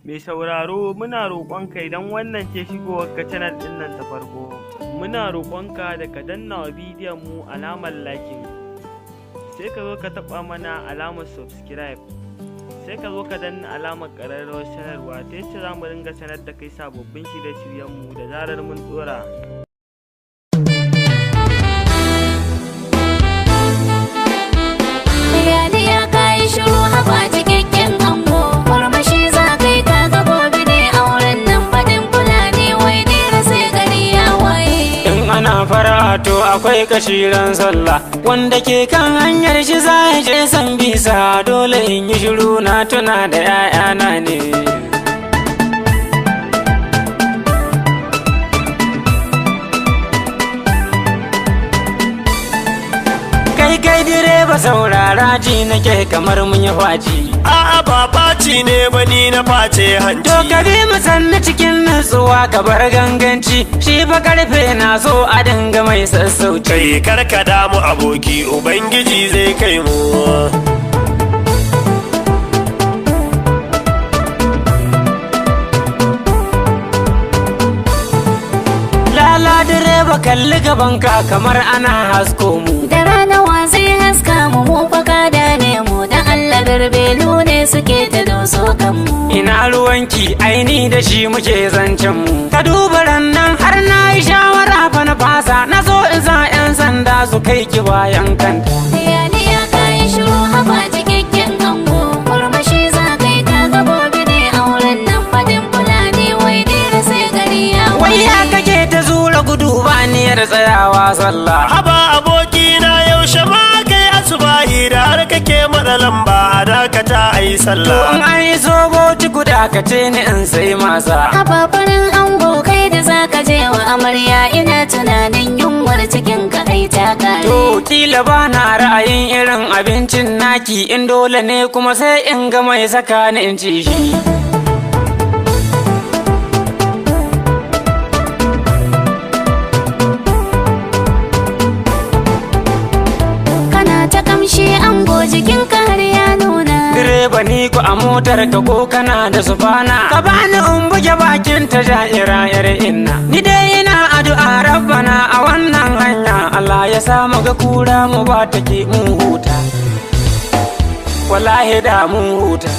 Mai sauraro muna roƙonka idan wannan ce shigowarka channel ɗin nan ta farko, muna roƙonka da ka danna wa bidiyon mu alamar liking, sai ka zo ka taɓa mana alamar subscribe, sai ka zo ka danna alamar ƙararrawar sanarwa ta yacce za mu dinga sanar da kai sababbin shirye-shiryen mu da zarar mun ɗora. To akwai kashiran sallah wanda ke kan hanyar shi za ya je sambisa, dole in yi shiru na tuna da 'ya'yana ne. Kai direba saurara ji nake kamar mun yi faci. A'a ba faci ne ba ni na face hanci. To ka bi mu sannu cikin nutsuwa ka bar ganganci, shi fa karfe na so a dinga mai sassauci. Kai karka damu aboki, ubangiji zai kai mu. Lala direba kalli gabanka kamar ana hasko mu. Da rana wa zai haska mu, mu fa kada ne mu, da Allah garbelu ne suke ta doso kanmu. Ina ruwanki aini da shi muke zancen mu. Ka duba rannan har na yi shawara fa na fasa, na so in sa 'yan sanda su kai ki bayan kanta. Ya kai shiru haba cikakken kango, murmushi za kai ta ga gobe ne auren nan fadin fulani wai dira sai gari ya waye. Wai ya kake ta zura gudu ba niyar tsayawa sallah. Haba aboki na yaushe ma kai asubahi da har kake matsa lamba, dakata ayi sallah. In an yi soboci guda ka ce ni in sai masa. Haba farin ango kai da zaka je wa amarya, ina tunanin yunwar cikin ka ai ta kare. To kila ba na ra'ayin irin abincin naki, in dole ne kuma sai in ga mai saka ni in ci shi. Shi ango jikin ka har ya nuna. Direba ni ku a motar ka ko kana da sufana, ka bani in buge bakin ta ja'ira yar inna. Ni dai ina addu'a rabbana a wannan hanya, Allah ya sa mu ga kura mu ba take mun huta, wallahi da mun huta.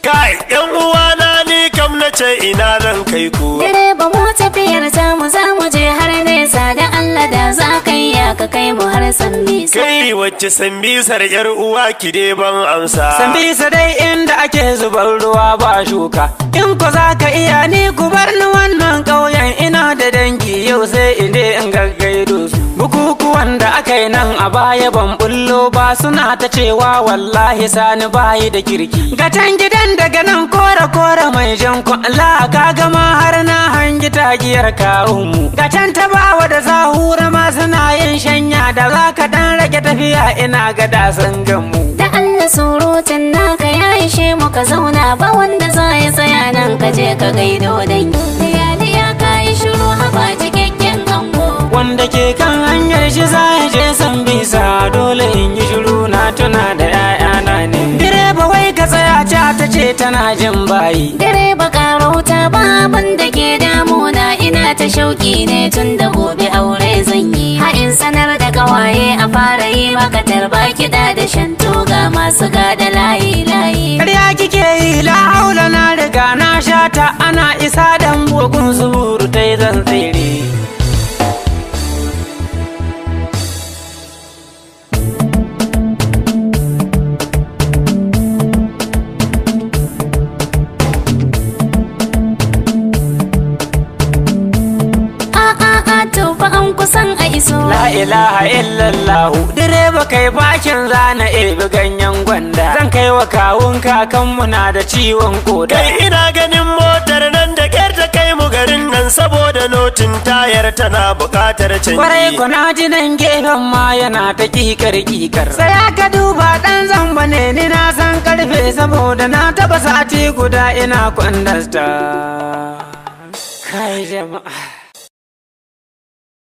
Kai yan uwana ni kam na ce ina zan kai ku. Direba mu tafiyar ta mu za mu je har nesa, da Allah da za ka yi ka kai mu har sambisa. Kai wacce sambisar yar uwa ki dai ban amsa. Sambisa dai inda ake zubar ruwa ba shuka, in ko za ka iya ni ku bar ni wannan ƙauyen, ina da dangi yau sai in je in gaggaido su. Bukukuwan da aka yi nan a baya ban bullo ba, suna ta cewa wallahi sani bayi da kirki. Ga can gidan daga nan kore mai jan kwalla, ka gama har na hangi tagiyar kawunmu. Ga can ta bawa da zahura ma suna yin shanya, da za ka dan rage tafiya ina ga dasan ganmu. Da Allah surutun naka ya ishe mu, ka zauna ba wanda za ya tsaya nan, ka je ka gaido dangi. Ya kai shiru haba cikakken ango, wanda ke kan hanyar shi za ya je sambisa, dole in yi shiru na tuna da 'ya'yana ne. Direba wai ka tsaya ta ce tana jin bayi. Direba karauta ba abin da ke damuna, ina ta shauki ne tun da gobe aure zan yi. Ha'in sanar da kawaye a fara yi maka tarba kiɗa da shanto ga masu gada layi. Karya kike yi la haula, na riga na shata, ana isa dan bugun zuburu ta yi zan tsere. kusan a iso. La ilaha illallahu, direba kai bakin zana ebi ganyen gwanda, zan kai wa kawun kakanmu na da ciwon koda. Kai ina ganin motar nan da ƙyar ta kai mu garin nan, saboda notin tayar tana buƙatar canji. Kwarai ko na ji nan gefen ma yana ta kikar. Sai ka duba ɗan zamba ne, ni na san karfe saboda na taba sati guda ina kwandasta. Kai jama'a.